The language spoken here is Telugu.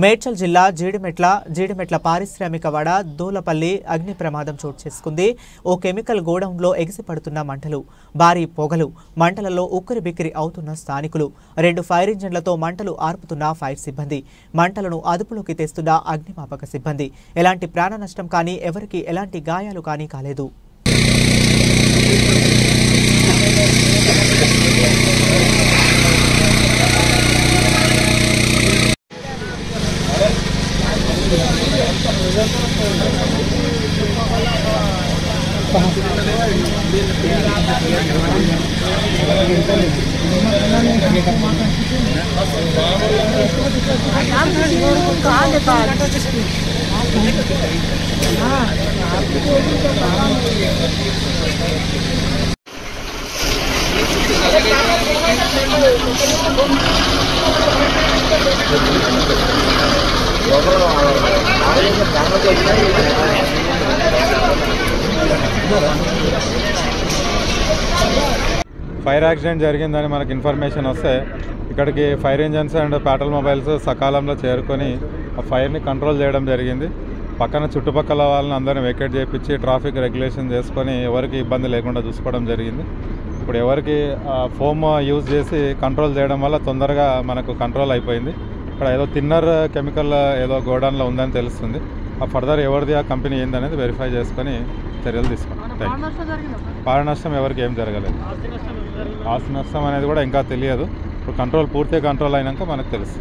మేడ్చల్ జిల్లా జీడిమెట్ల పారిశ్రామికవాడ దూలపల్లి అగ్ని ప్రమాదం చోటు చేసుకుంది. ఓ కెమికల్ గోడౌన్లో ఎగిసిపడుతున్న మంటలు, భారీ పొగలు, మంటలలో ఉక్కిరిబిక్కిరి అవుతున్న స్థానికులు, 2 ఫైర్ ఇంజన్లతో మంటలు ఆర్పుతున్న ఫైర్ సిబ్బంది, మంటలను అదుపులోకి తెస్తున్న అగ్నిమాపక సిబ్బంది. ఎలాంటి ప్రాణ నష్టం కానీ ఎవరికీ ఎలాంటి గాయాలు కానీ కాలేదు. ఫైర్ యాక్సిడెంట్ జరిగిందని మనకు ఇన్ఫర్మేషన్ వస్తే ఇక్కడికి fire engines and patrol mobiles సకాలంలో చేరుకొని ఆ ఫైర్ని కంట్రోల్ చేయడం జరిగింది. పక్కన చుట్టుపక్కల వాళ్ళని అందరిని వెకేట్ చేయించి ట్రాఫిక్ రెగ్యులేషన్ చేసుకొని ఎవరికి ఇబ్బంది లేకుండా చూసుకోవడం జరిగింది. ఇప్పుడు ఎవరికి ఫోమ్ యూజ్ చేసి కంట్రోల్ చేయడం వల్ల తొందరగా మనకు కంట్రోల్ అయిపోయింది. ఇక్కడ ఏదో థిన్నర్ కెమికల్ ఏదో గోడౌన్లో ఉందని తెలుస్తుంది. ఆ ఫర్దర్ ఎవరిది ఆ కంపెనీ ఏందనేది వెరిఫై చేసుకొని చర్యలు తీసుకున్నాం. ప్రాణ నష్టం ఎవరికి ఏం జరగలేదు. ఆస్తి నష్టం అనేది కూడా ఇంకా తెలియదు. ఇప్పుడు పూర్తిగా కంట్రోల్ అయినాక మనకు తెలుసు.